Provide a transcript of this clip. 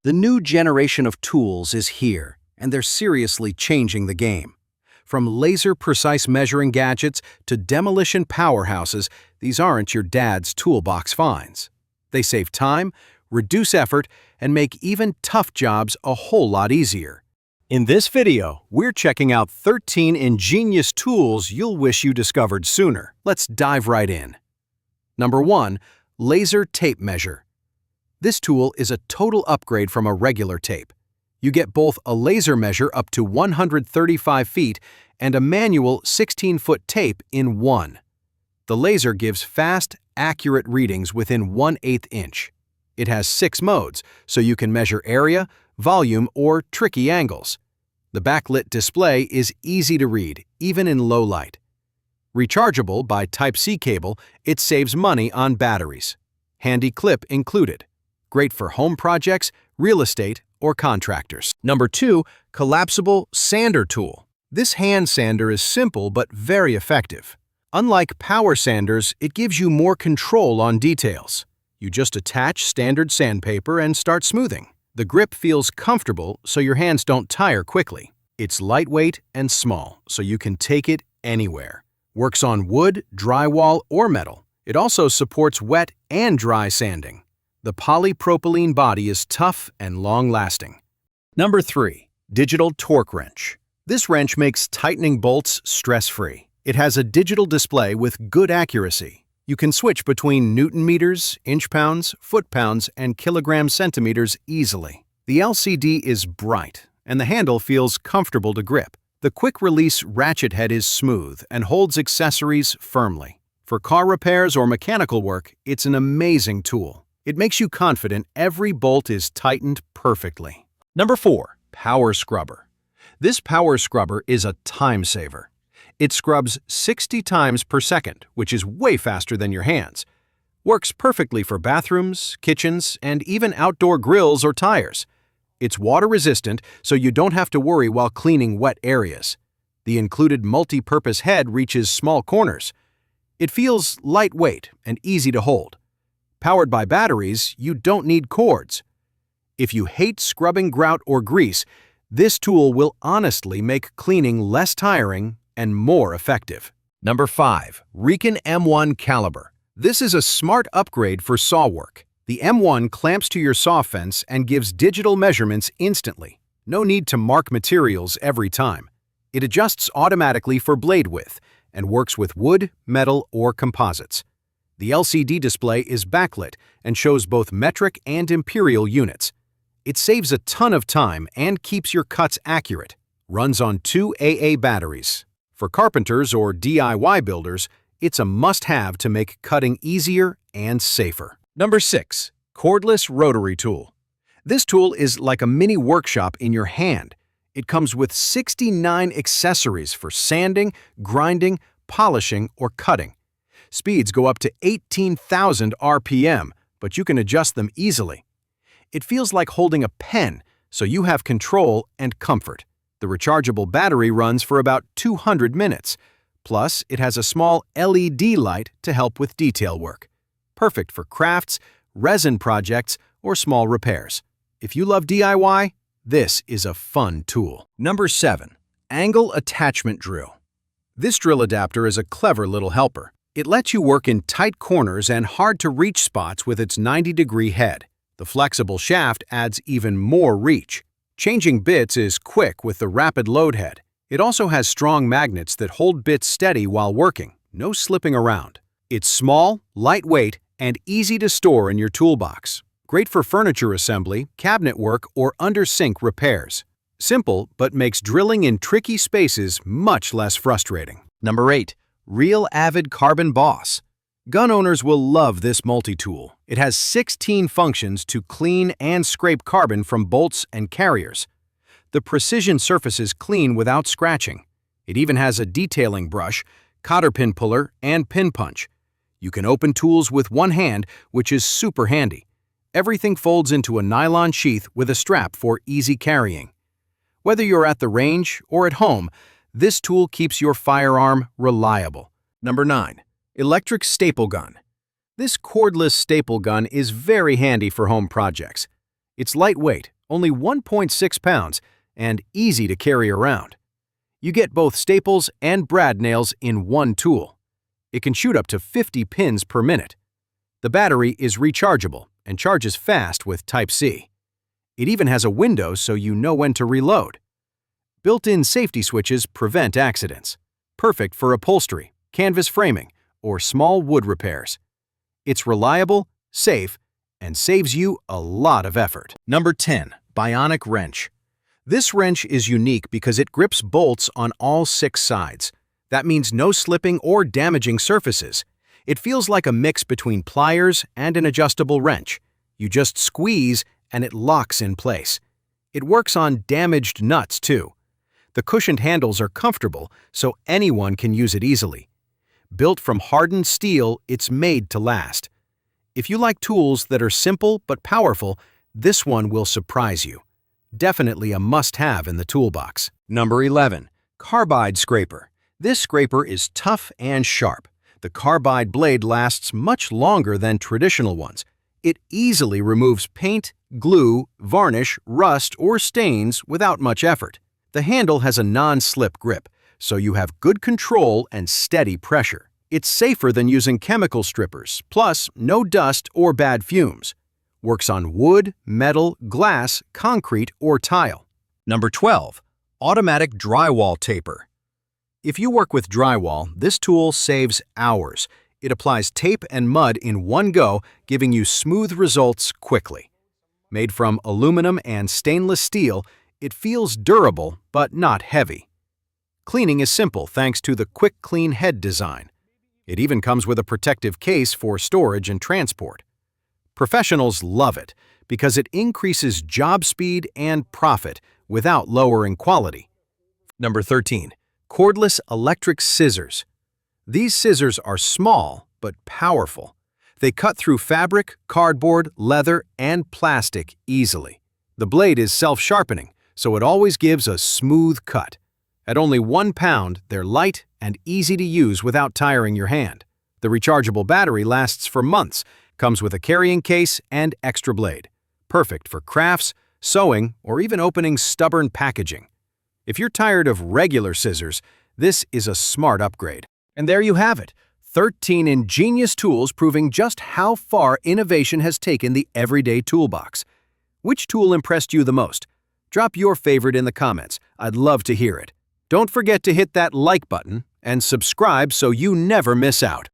The new generation of tools is here, and they're seriously changing the game. From laser-precise measuring gadgets to demolition powerhouses, these aren't your dad's toolbox finds. They save time, reduce effort, and make even tough jobs a whole lot easier. In this video, we're checking out 13 ingenious tools you'll wish you discovered sooner. Let's dive right in. Number 1. Laser Tape Measure. This tool is a total upgrade from a regular tape. You get both a laser measure up to 135 feet and a manual 16-foot tape in one. The laser gives fast, accurate readings within 1/8 inch. It has 6 modes, so you can measure area, volume, or tricky angles. The backlit display is easy to read, even in low light. Rechargeable by Type-C cable, it saves money on batteries. Handy clip included. Great for home projects, real estate, or contractors. Number 2. Collapsible Sander Tool. This hand sander is simple but very effective. Unlike power sanders, it gives you more control on details. You just attach standard sandpaper and start smoothing. The grip feels comfortable so your hands don't tire quickly. It's lightweight and small, so you can take it anywhere. Works on wood, drywall, or metal. It also supports wet and dry sanding. The polypropylene body is tough and long-lasting. Number 3. Digital Torque Wrench. This wrench makes tightening bolts stress-free. It has a digital display with good accuracy. You can switch between Newton meters, inch pounds, foot pounds, and kilogram centimeters easily. The LCD is bright, and the handle feels comfortable to grip. The quick-release ratchet head is smooth and holds accessories firmly. For car repairs or mechanical work, it's an amazing tool. It makes you confident every bolt is tightened perfectly. Number 4. Power Scrubber. This power scrubber is a time saver. It scrubs 60 times per second, which is way faster than your hands. Works perfectly for bathrooms, kitchens, and even outdoor grills or tires. It's water-resistant, so you don't have to worry while cleaning wet areas. The included multi-purpose head reaches small corners. It feels lightweight and easy to hold. Powered by batteries, you don't need cords. If you hate scrubbing grout or grease, this tool will honestly make cleaning less tiring and more effective. Number 5. Recon M1 Caliber. This is a smart upgrade for saw work. The M1 clamps to your saw fence and gives digital measurements instantly. No need to mark materials every time. It adjusts automatically for blade width and works with wood, metal, or composites. The LCD display is backlit and shows both metric and imperial units. It saves a ton of time and keeps your cuts accurate. Runs on 2 AA batteries. For carpenters or DIY builders, it's a must-have to make cutting easier and safer. Number 6. Cordless Rotary Tool. This tool is like a mini workshop in your hand. It comes with 69 accessories for sanding, grinding, polishing, or cutting. Speeds go up to 18,000 RPM, but you can adjust them easily. It feels like holding a pen, so you have control and comfort. The rechargeable battery runs for about 200 minutes. Plus, it has a small LED light to help with detail work. Perfect for crafts, resin projects, or small repairs. If you love DIY, this is a fun tool. Number 7. Angle Attachment Drill. This drill adapter is a clever little helper. It lets you work in tight corners and hard-to-reach spots with its 90-degree head. The flexible shaft adds even more reach. Changing bits is quick with the rapid load head. It also has strong magnets that hold bits steady while working, no slipping around. It's small, lightweight, and easy to store in your toolbox. Great for furniture assembly, cabinet work, or under-sink repairs. Simple, but makes drilling in tricky spaces much less frustrating. Number 8. Real Avid Carbon Boss. Gun owners will love this multi-tool. It has 16 functions to clean and scrape carbon from bolts and carriers. The precision surfaces clean without scratching. It even has a detailing brush, cotter pin puller, and pin punch. You can open tools with one hand, which is super handy. Everything folds into a nylon sheath with a strap for easy carrying. Whether you're at the range or at home, this tool keeps your firearm reliable. Number 9. Electric Staple Gun. This cordless staple gun is very handy for home projects. It's lightweight, only 1.6 pounds, and easy to carry around. You get both staples and brad nails in one tool. It can shoot up to 50 pins per minute. The battery is rechargeable and charges fast with Type-C. It even has a window so you know when to reload. Built-in safety switches prevent accidents. Perfect for upholstery, canvas framing, or small wood repairs. It's reliable, safe, and saves you a lot of effort. Number 10. Bionic Wrench. This wrench is unique because it grips bolts on all 6 sides. That means no slipping or damaging surfaces. It feels like a mix between pliers and an adjustable wrench. You just squeeze and it locks in place. It works on damaged nuts too. The cushioned handles are comfortable, so anyone can use it easily. Built from hardened steel, it's made to last. If you like tools that are simple but powerful, this one will surprise you. Definitely a must-have in the toolbox. Number 11. Carbide Scraper. This scraper is tough and sharp. The carbide blade lasts much longer than traditional ones. It easily removes paint, glue, varnish, rust, or stains without much effort. The handle has a non-slip grip, so you have good control and steady pressure. It's safer than using chemical strippers, plus no dust or bad fumes. Works on wood, metal, glass, concrete, or tile. Number 12. Automatic Drywall Taper. If you work with drywall, this tool saves hours. It applies tape and mud in one go, giving you smooth results quickly. Made from aluminum and stainless steel, it feels durable but not heavy. Cleaning is simple thanks to the Quick Clean head design. It even comes with a protective case for storage and transport. Professionals love it because it increases job speed and profit without lowering quality. Number 13. Cordless Electric Scissors. These scissors are small but powerful. They cut through fabric, cardboard, leather, and plastic easily. The blade is self-sharpening, so it always gives a smooth cut. At only 1 pound, they're light and easy to use without tiring your hand. The rechargeable battery lasts for months, comes with a carrying case and extra blade. Perfect for crafts, sewing, or even opening stubborn packaging. If you're tired of regular scissors, this is a smart upgrade. And there you have it, 13 ingenious tools proving just how far innovation has taken the everyday toolbox. Which tool impressed you the most? Drop your favorite in the comments. I'd love to hear it. Don't forget to hit that like button and subscribe so you never miss out.